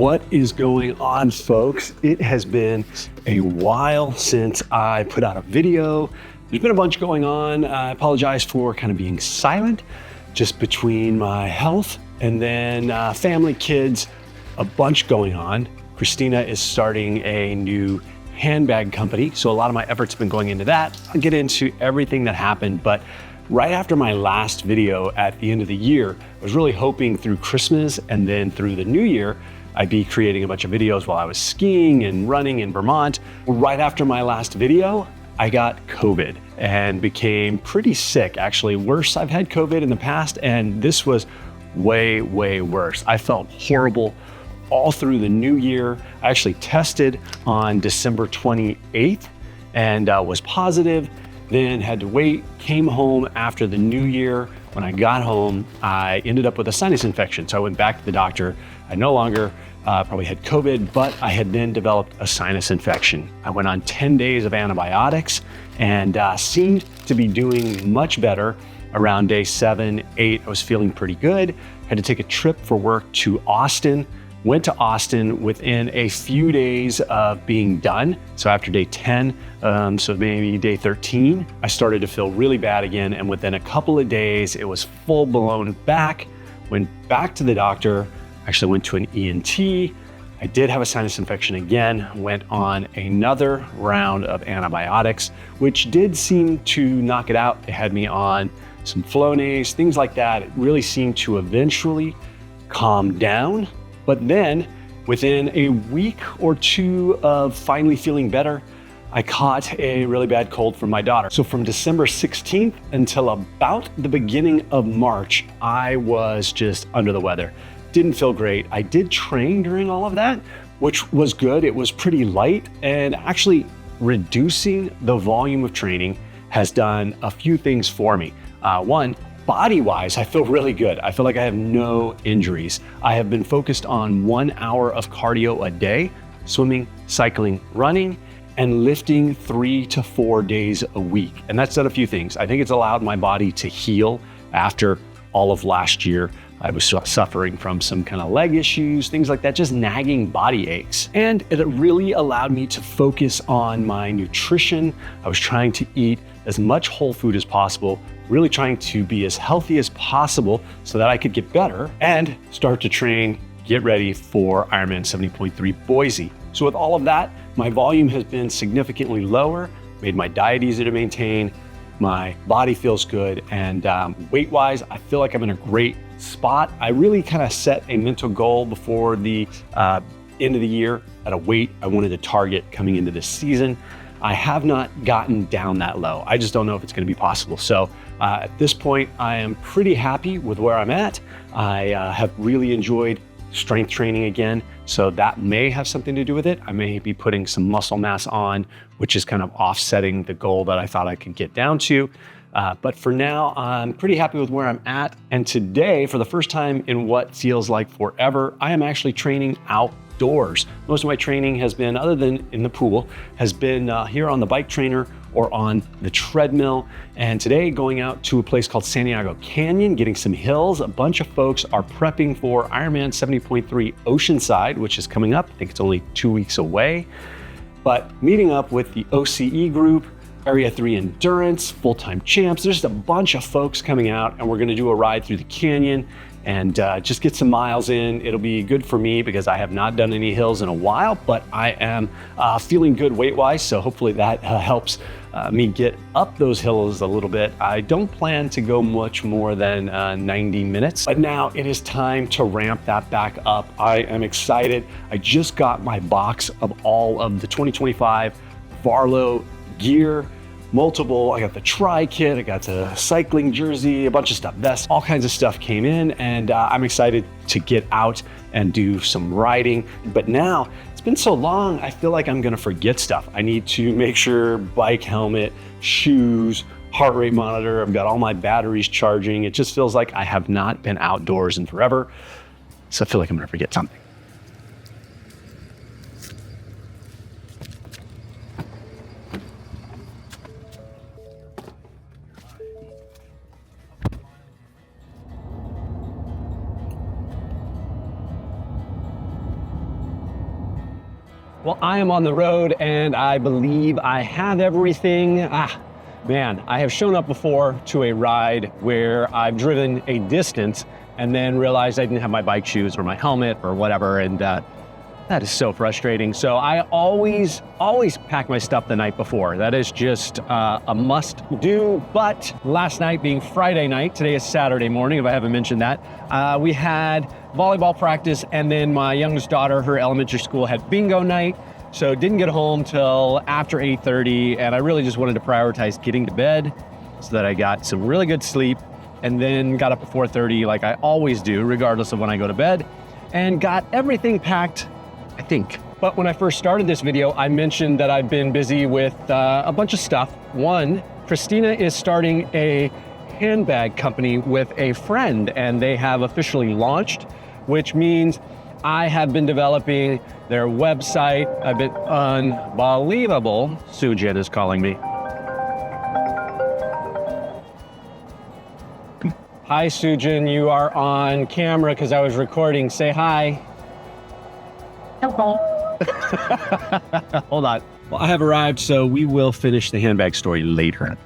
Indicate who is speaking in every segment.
Speaker 1: What is going on, folks? It has been a while since I put out a video. There's been a bunch going on. I apologize for kind of being silent, just between my health and then family, kids, a bunch going on. Christina is starting a new handbag company, so a lot of my efforts have been going into that. I'll get into everything that happened, but right after my last video at the end of the year, I was really hoping through Christmas and then through the new year, I'd be creating a bunch of videos while I was skiing and running in Vermont. Right after my last video, I got COVID and became pretty sick. Actually, worse. I've had COVID in the past, and this was way, way worse. I felt horrible all through the new year. I actually tested on December 28th and was positive, then had to wait, came home after the new year. When I got home, I ended up with a sinus infection. So I went back to the doctor. I no longer probably had COVID, but I had then developed a sinus infection. I went on 10 days of antibiotics and seemed to be doing much better. Around day 7, 8, I was feeling pretty good. Had to take a trip for work to Austin. Went to Austin within a few days of being done. So after day 10, so maybe day 13, I started to feel really bad again. And within a couple of days, it was full blown back. Went back to the doctor, actually went to an ENT. I did have a sinus infection again, went on another round of antibiotics, which did seem to knock it out. It had me on some Flonase, things like that. It really seemed to eventually calm down. But then within a week or two of finally feeling better, I caught a really bad cold from my daughter. So from December 16th until about the beginning of March, I was just under the weather. Didn't feel great. I did train during all of that, which was good. It was pretty light, and actually reducing the volume of training has done a few things for me. One, body-wise, I feel really good. I feel like I have no injuries. I have been focused on 1 hour of cardio a day, swimming, cycling, running, and lifting 3 to 4 days a week. And that's done a few things. I think it's allowed my body to heal after all of last year. I was suffering from some kind of leg issues, things like that, just nagging body aches. And it really allowed me to focus on my nutrition. I was trying to eat as much whole food as possible, really trying to be as healthy as possible so that I could get better and start to train, get ready for Ironman 70.3 Boise. So with all of that, my volume has been significantly lower, made my diet easier to maintain, my body feels good, and weight-wise, I feel like I'm in a great spot. I really kind of set a mental goal before the end of the year at a weight I wanted to target coming into this season. I have not gotten down that low. I just don't know if it's going to be possible. So at this point, I am pretty happy with where I'm at. I have really enjoyed strength training again, so that may have something to do with it. I may be putting some muscle mass on, which is kind of offsetting the goal that I thought I could get down to. But for now, I'm pretty happy with where I'm at. And today, for the first time in what feels like forever, I am actually training outdoors. Most of my training has been, other than in the pool, has been here on the bike trainer or on the treadmill. And today, going out to a place called Santiago Canyon, getting some hills. A bunch of folks are prepping for Ironman 70.3 Oceanside, which is coming up. I think it's only 2 weeks away. But meeting up with the OCE group, Area 3 Endurance, full-time champs. There's just a bunch of folks coming out, and we're gonna do a ride through the canyon and just get some miles in. It'll be good for me because I have not done any hills in a while, but I am feeling good weight-wise, so hopefully that helps me get up those hills a little bit. I don't plan to go much more than 90 minutes, but now it is time to ramp that back up. I am excited. I just got my box of all of the 2025 Varlo gear, multiple. I got the tri kit, I got the cycling jersey, a bunch of stuff, vests, all kinds of stuff came in, and I'm excited to get out and do some riding. But now it's been so long, I feel like I'm gonna forget stuff. I need to make sure bike helmet, shoes, heart rate monitor, I've got all my batteries charging. It just feels like I have not been outdoors in forever. So I feel like I'm gonna forget something. Well, I am on the road and I believe I have everything. Man, I have shown up before to a ride where I've driven a distance and then realized I didn't have my bike shoes or my helmet or whatever, and that is so frustrating. So I always pack my stuff the night before. That is just a must do. But last night being Friday night, today is Saturday morning, if I haven't mentioned that, we had volleyball practice, and then my youngest daughter, her elementary school had bingo night. So didn't get home till after 8:30, and I really just wanted to prioritize getting to bed so that I got some really good sleep, and then got up at 4:30 like I always do, regardless of when I go to bed, and got everything packed, I think. But when I first started this video, I mentioned that I've been busy with a bunch of stuff. One, Christina is starting a handbag company with a friend, and they have officially launched, which means I have been developing their website. I've been unbelievable. Sujin is calling me. Hi, Sujin, you are on camera because I was recording. Say hi.
Speaker 2: Hello.
Speaker 1: Hold on. Well, I have arrived, so we will finish the handbag story later.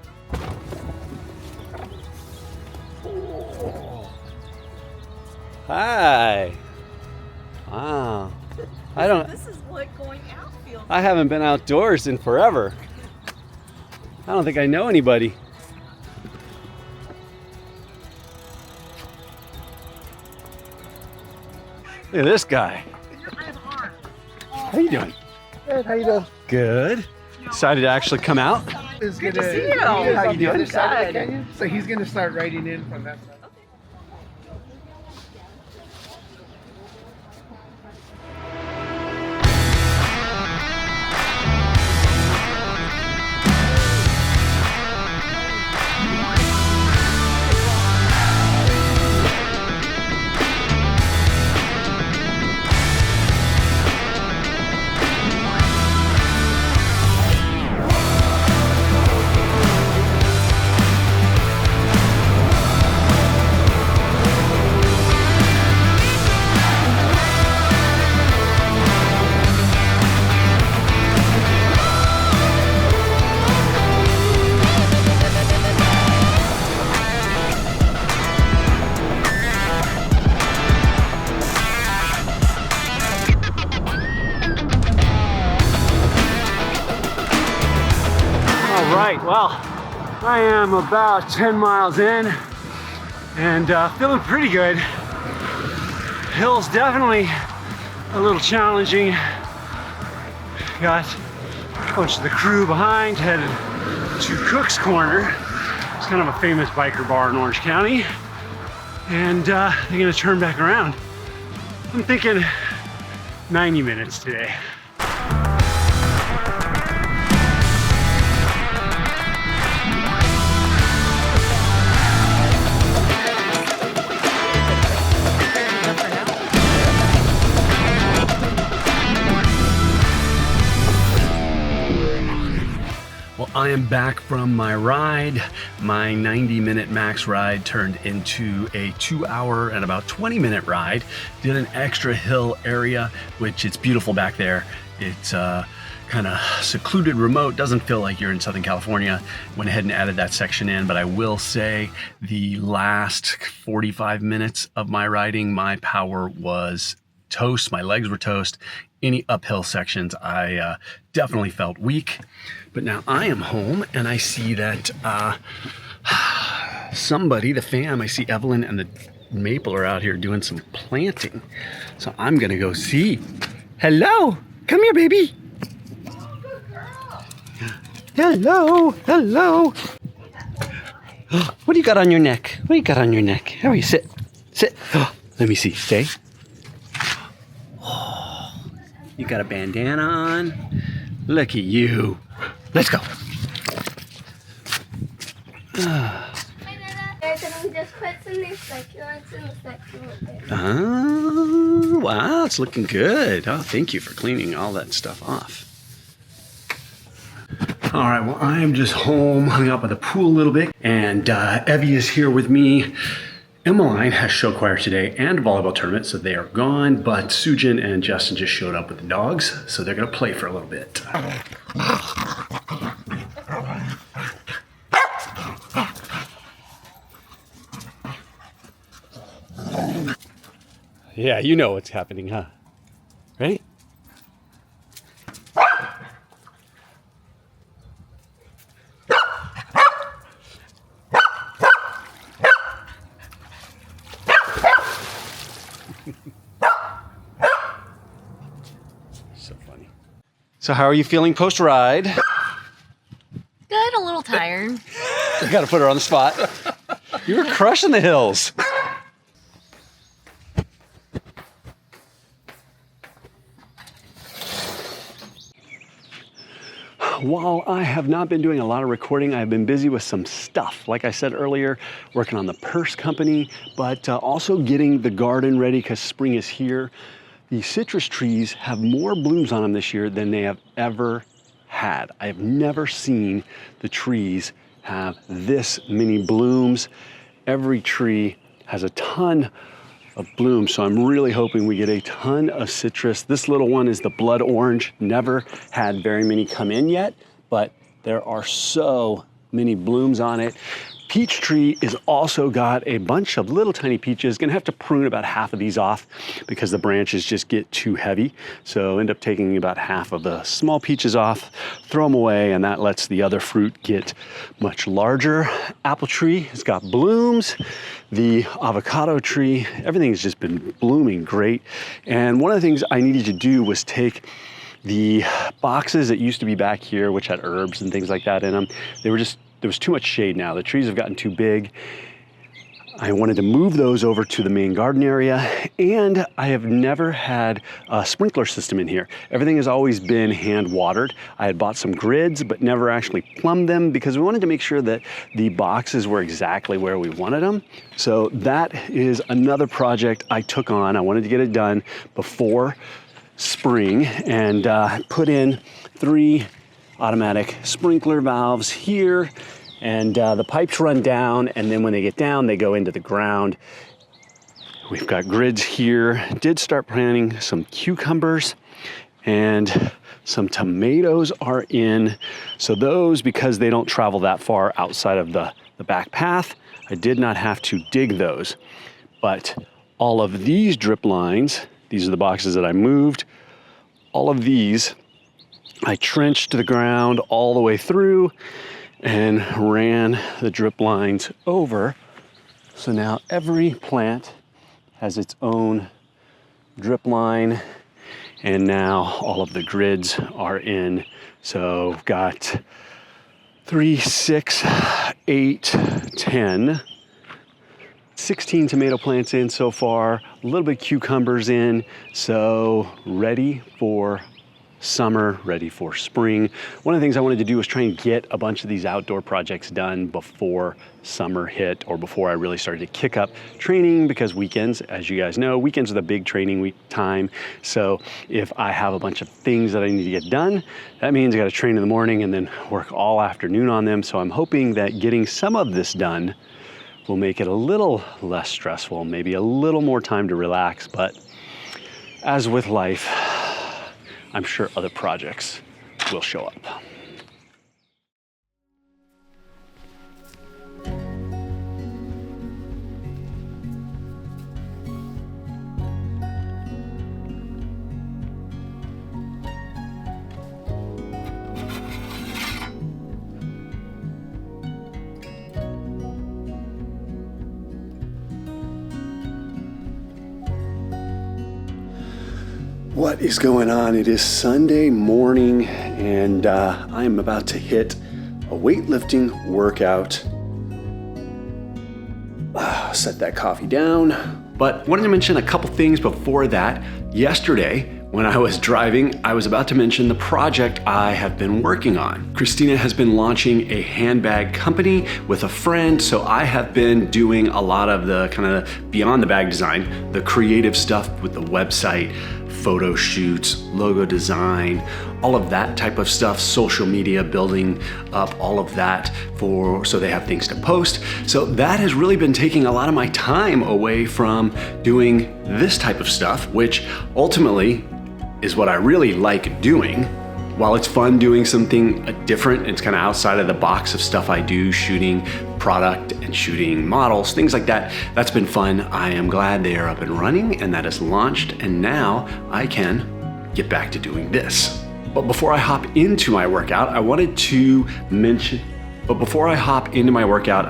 Speaker 1: Hi. Wow.
Speaker 2: This is what going out feels like.
Speaker 1: I haven't been outdoors in forever. I don't think I know anybody. Look at this guy. How you doing?
Speaker 3: Good, how you doing?
Speaker 1: Good. Excited to actually come out.
Speaker 3: It's
Speaker 2: Good to see you.
Speaker 3: How
Speaker 2: How
Speaker 3: you doing?
Speaker 2: Good.
Speaker 3: So he's gonna start writing in from that side.
Speaker 1: Well, I am about 10 miles in and feeling pretty good. Hill's definitely a little challenging. Got a bunch of the crew behind, headed to Cook's Corner. It's kind of a famous biker bar in Orange County. And they're gonna turn back around. I'm thinking 90 minutes today. I am back from my ride. My 90-minute max ride turned into a 2-hour and about 20-minute ride. Did an extra hill area, which it's beautiful back there. It's kind of secluded, remote, doesn't feel like you're in Southern California. Went ahead and added that section in, but I will say the last 45 minutes of my riding, my power was toast. My legs were toast. Any uphill sections, I definitely felt weak. But now I am home and I see that somebody, the fam, I see Evelyn and the Maple are out here doing some planting. So I'm gonna go see. Hello, come here, baby. Hello, hello. What do you got on your neck? What do you got on your neck? How are you? Sit, sit. Let me see, stay. You got a bandana on. Look at you. Let's go. Oh, wow, it's looking good. Oh, thank you for cleaning all that stuff off. All right, well, I am just home, hung out by the pool a little bit, and Evie is here with me. Emmeline has show choir today and volleyball tournament, so they are gone, but Sujin and Justin just showed up with the dogs, so they're gonna play for a little bit. Yeah, you know what's happening, huh? Ready? So funny. So how are you feeling post-ride?
Speaker 2: Good, a little tired.
Speaker 1: I gotta put her on the spot. You were crushing the hills. While I have not been doing a lot of recording, I've been busy with some stuff. Like I said earlier, working on the purse company, but also getting the garden ready because spring is here. The citrus trees have more blooms on them this year than they have ever had. I have never seen the trees have this many blooms. Every tree has a ton of blooms, so I'm really hoping we get a ton of citrus. This little one is the blood orange. Never had very many come in yet, but there are so many blooms on it. Peach tree is also got a bunch of little tiny peaches. Gonna have to prune about half of these off because the branches just get too heavy. So end up taking about half of the small peaches off, throw them away, and that lets the other fruit get much larger. Apple tree has got blooms. The avocado tree, everything's just been blooming great. And one of the things I needed to do was take the boxes that used to be back here, which had herbs and things like that in them. There was too much shade now. The trees have gotten too big. I wanted to move those over to the main garden area, and I have never had a sprinkler system in here. Everything has always been hand watered. I had bought some grids, but never actually plumbed them because we wanted to make sure that the boxes were exactly where we wanted them. So that is another project I took on. I wanted to get it done before spring and put in 3 automatic sprinkler valves here, and the pipes run down, and then when they get down they go into the ground. We've got grids here. Did start planting some cucumbers, and some tomatoes are in. So those, because they don't travel that far outside of the back path, I did not have to dig those. But all of these drip lines, these are the boxes that I moved, all of these I trenched the ground all the way through and ran the drip lines over. So now every plant has its own drip line, and now all of the grids are in. So we've got 3, 6, 8, 10, 16 tomato plants in so far, a little bit cucumbers in, so ready for summer, ready for spring. One of the things I wanted to do was try and get a bunch of these outdoor projects done before summer hit, or before I really started to kick up training, because weekends, as you guys know, weekends are the big training week time. So if I have a bunch of things that I need to get done, that means I got to train in the morning and then work all afternoon on them. So I'm hoping that getting some of this done will make it a little less stressful, maybe a little more time to relax. But as with life, I'm sure other projects will show up. What is going on? It is Sunday morning, and I am about to hit a weightlifting workout. Set that coffee down. But wanted to mention a couple things before that. Yesterday, when I was driving, I was about to mention the project I have been working on. Christina has been launching a handbag company with a friend, so I have been doing a lot of the kind of beyond the bag design, the creative stuff with the website, photo shoots, logo design, all of that type of stuff, social media, building up all of that so they have things to post. So that has really been taking a lot of my time away from doing this type of stuff, which ultimately is what I really like doing. While it's fun doing something different, it's kind of outside of the box of stuff I do, shooting product and shooting models, things like that. That's been fun. I am glad they are up and running and that is launched, and now I can get back to doing this. But before I hop into my workout, I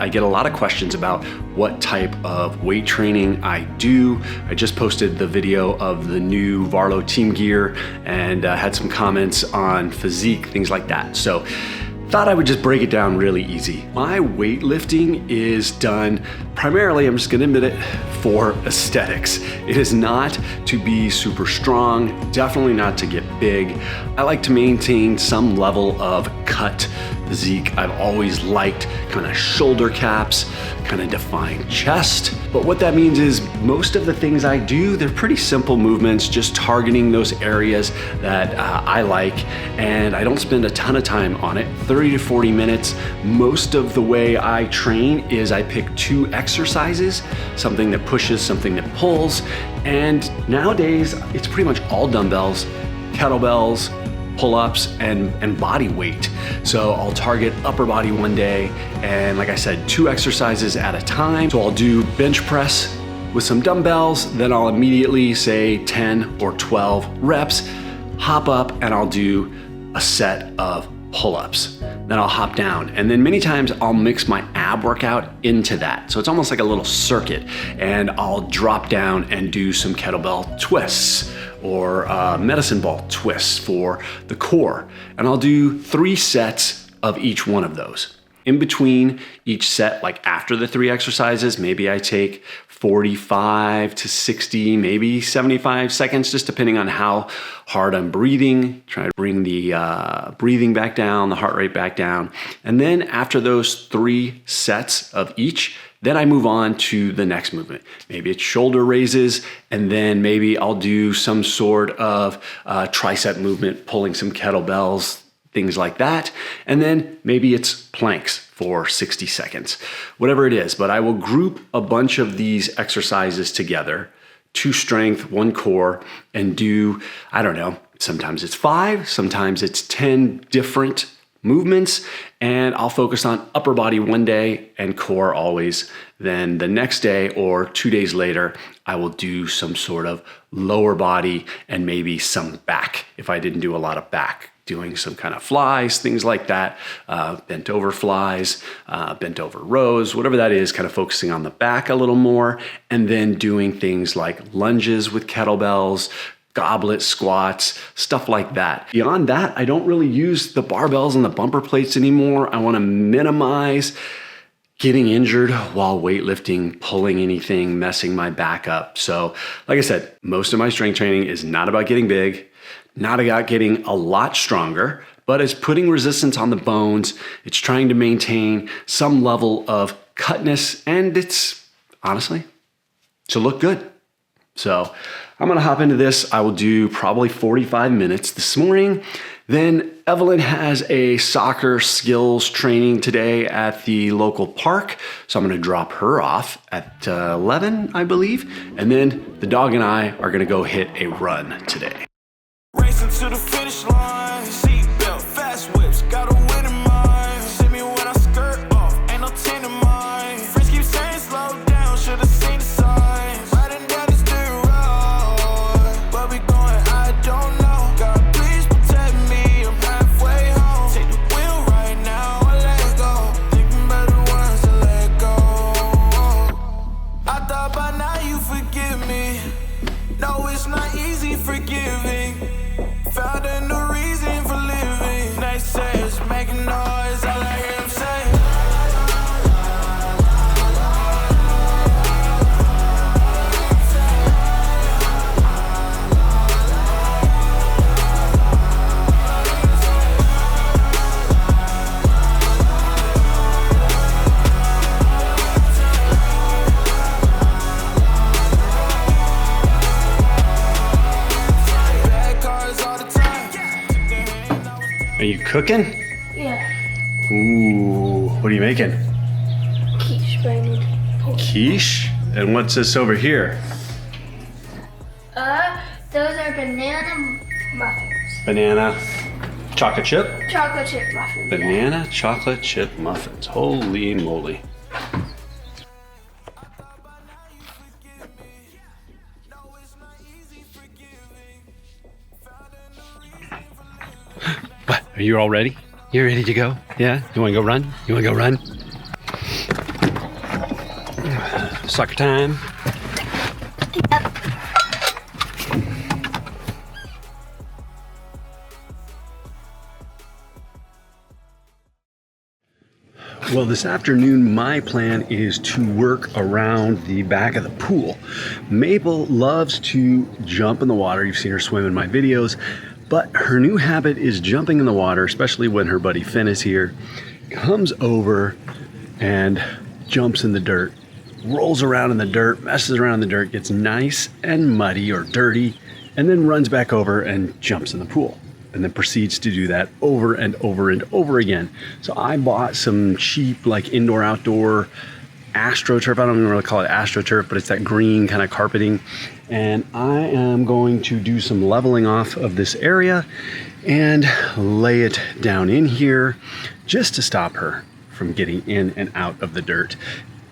Speaker 1: get a lot of questions about what type of weight training I do. I just posted the video of the new Varlo team gear and had some comments on physique, things like that. So thought I would just break it down really easy. My weightlifting is done primarily, I'm just gonna admit it, for aesthetics. It is not to be super strong, definitely not to get big. I like to maintain some level of cut physique. I've always liked kind of shoulder caps, kind of defined chest. But what that means is most of the things I do, they're pretty simple movements, just targeting those areas that I like, and I don't spend a ton of time on it, 30 to 40 minutes. Most of the way I train is I pick 2 exercises, something that pushes, something that pulls, and nowadays it's pretty much all dumbbells, kettlebells, pull-ups, and body weight. So I'll target upper body one day, and like I said, 2 exercises at a time. So I'll do bench press with some dumbbells, then I'll immediately say 10 or 12 reps, hop up, and I'll do a set of pull-ups. Then I'll hop down, and then many times I'll mix my ab workout into that. So it's almost like a little circuit, and I'll drop down and do some kettlebell twists or medicine ball twists for the core. And I'll do 3 sets of each one of those. In between each set, like after the 3 exercises, maybe I take 45 to 60, maybe 75 seconds, just depending on how hard I'm breathing. Try to bring the breathing back down, the heart rate back down. And then after those 3 sets of each, then I move on to the next movement. Maybe it's shoulder raises, and then maybe I'll do some sort of tricep movement, pulling some kettlebells, things like that. And then maybe it's planks for 60 seconds, whatever it is. But I will group a bunch of these exercises together, 2 strength, 1 core, and do, I don't know, sometimes it's 5, sometimes it's 10 different movements, and I'll focus on upper body one day and core always. Then the next day or 2 days later, I will do some sort of lower body and maybe some back if I didn't do a lot of back, doing some kind of flies, things like that, bent over flies, bent over rows, whatever that is, kind of focusing on the back a little more, and then doing things like lunges with kettlebells, goblet squats, stuff like that. Beyond that, I don't really use the barbells and the bumper plates anymore. I want to minimize getting injured while weightlifting, pulling anything, messing my back up. So like I said, most of my strength training is not about getting big, not about getting a lot stronger, but it's putting resistance on the bones. It's trying to maintain some level of cutness, and it's honestly to look good. So I'm gonna hop into this. I will do probably 45 minutes this morning. Then Evelyn has a soccer skills training today at the local park. So I'm gonna drop her off at 11, I believe. And then the dog and I are gonna go hit a run today.
Speaker 4: Racing to the finish line, seatbelt, fast whips, got a win in mind. See me when I skirt off, ain't no 10 in mine. Friends keep saying slow down, should've seen the signs. Riding down this dirt road, where we going, I don't know. God, please protect me, I'm halfway home. Take the wheel right now, I let go. Thinking about the ones to let go. I thought by now you forgive me. No, it's not easy forgiving. Found a new reason for living. Nice says, make
Speaker 1: Are you cooking?
Speaker 5: Yeah.
Speaker 1: Ooh, what are you making?
Speaker 5: Quiche, Brandon.
Speaker 1: Quiche? And what's this over here?
Speaker 5: Those are banana muffins.
Speaker 1: Banana chocolate chip?
Speaker 5: Chocolate chip muffins.
Speaker 1: Banana chocolate chip muffins. Holy moly. What? Are you all ready? You ready to go? Yeah? You want to go run? You want to go run? Soccer time. Well, this afternoon, my plan is to work around the back of the pool. Maple loves to jump in the water. You've seen her swim in my videos, but her new habit is jumping in the water, especially when her buddy Finn is here. Comes over and jumps in the dirt, rolls around in the dirt, messes around in the dirt, gets nice and muddy or dirty, and then runs back over and jumps in the pool. And then proceeds to do that over and over and over again. So I bought some cheap, like indoor-outdoor AstroTurf. I don't even really call it AstroTurf, but it's that green kind of carpeting. And I am going to do some leveling off of this area and lay it down in here just to stop her from getting in and out of the dirt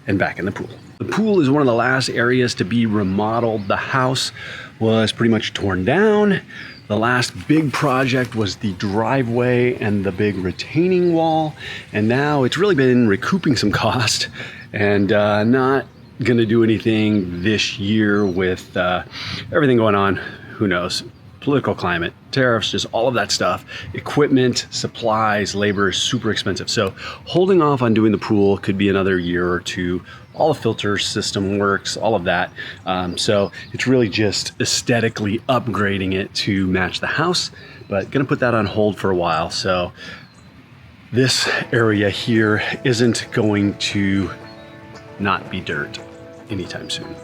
Speaker 1: and back in the pool. The pool is one of the last areas to be remodeled. The house was pretty much torn down. The last big project was the driveway and the big retaining wall. And now it's really been recouping some cost and not going to do anything this year with everything going on. Who knows? Political climate, tariffs, just all of that stuff. Equipment, supplies, labor is super expensive. So holding off on doing the pool could be another year or two. All the filter system works, all of that. So it's really just aesthetically upgrading it to match the house, but gonna put that on hold for a while. So this area here isn't going to not be dirt anytime soon.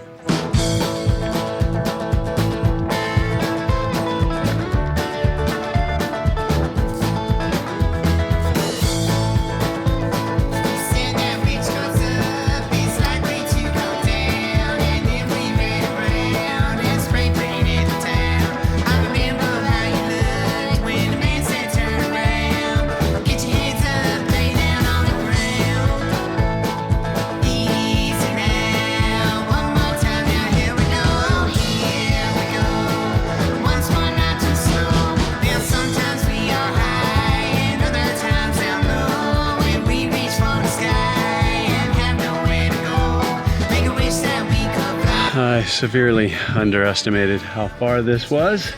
Speaker 1: I severely underestimated how far this was.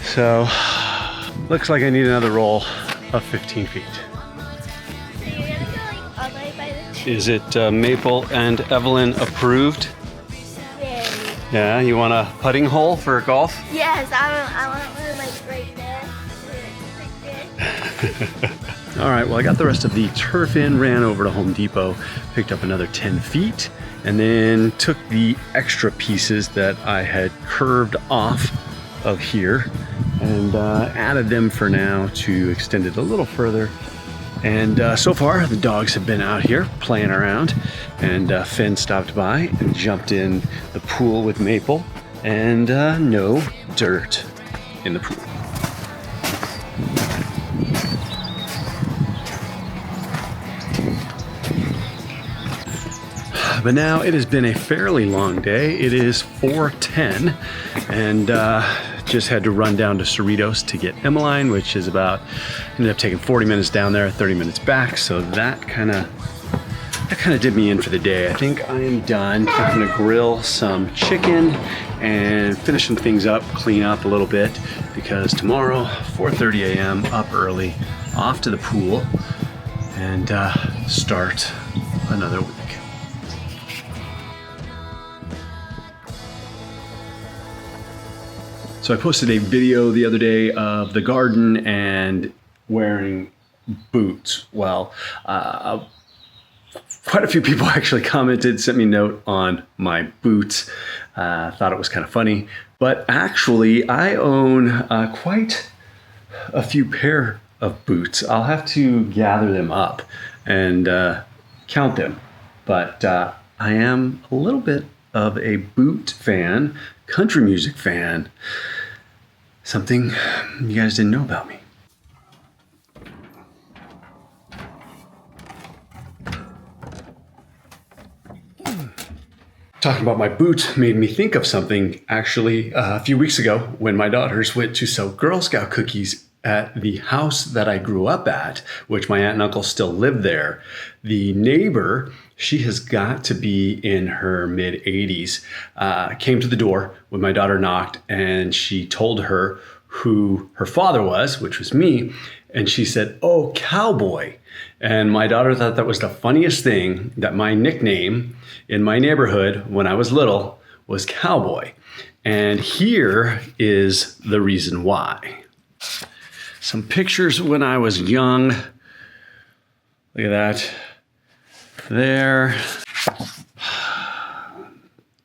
Speaker 1: So, looks like I need another roll of 15 feet. Is it Maple and Evelyn approved? Yeah, you want a putting hole for golf?
Speaker 5: Yes, I want one like right there.
Speaker 1: All right, well, I got the rest of the turf in, ran over to Home Depot, picked up another 10 feet, and then took the extra pieces that I had curved off of here and added them for now to extend it a little further. And so far, the dogs have been out here playing around, and Finn stopped by and jumped in the pool with Maple, and no dirt in the pool. But now it has been a fairly long day. It is 4:10, and just had to run down to Cerritos to get Emmeline, which is about, ended up taking 40 minutes down there, 30 minutes back. So that kind of did me in for the day. I think I am done. I'm gonna grill some chicken and finish some things up, clean up a little bit, because tomorrow, 4:30 a.m., up early, off to the pool, and start another week. So I posted a video the other day of the garden and wearing boots. Well, quite a few people actually commented, sent me a note on my boots. Thought it was kind of funny, but actually I own quite a few pair of boots. I'll have to gather them up and count them. But I am a little bit of a boot fan, country music fan. Something you guys didn't know about me. Talking about my boots made me think of something actually a few weeks ago when my daughters went to sell Girl Scout cookies at the house that I grew up at, which my aunt and uncle still live there. The neighbor, she has got to be in her mid 80s, came to the door when my daughter knocked, and she told her who her father was, which was me. And she said, "Oh, cowboy." And my daughter thought that was the funniest thing, that my nickname in my neighborhood when I was little was Cowboy. And here is the reason why. Some pictures when I was young. Look at that. There.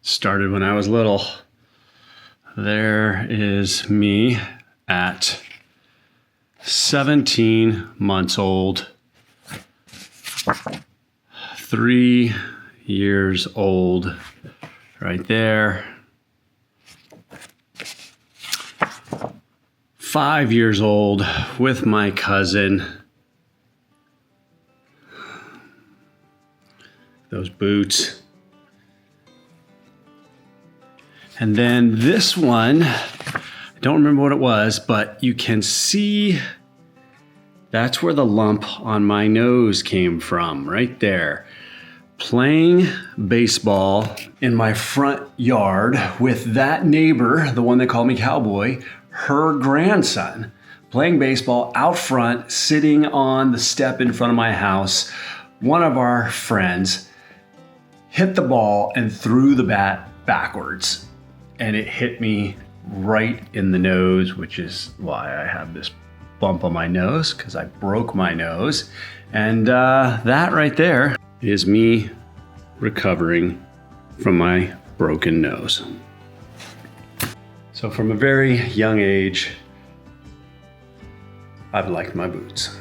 Speaker 1: Started when I was little. There is me at 17 months old. 3 years old right there. 5 years old with my cousin. Those boots. And then this one, I don't remember what it was, but you can see that's where the lump on my nose came from, right there. Playing baseball in my front yard with that neighbor, the one that called me Cowboy, her grandson, playing baseball out front, sitting on the step in front of my house. One of our friends hit the ball and threw the bat backwards, and it hit me right in the nose, which is why I have this bump on my nose, because I broke my nose. And that right there is me recovering from my broken nose. So from a very young age, I've liked my boots.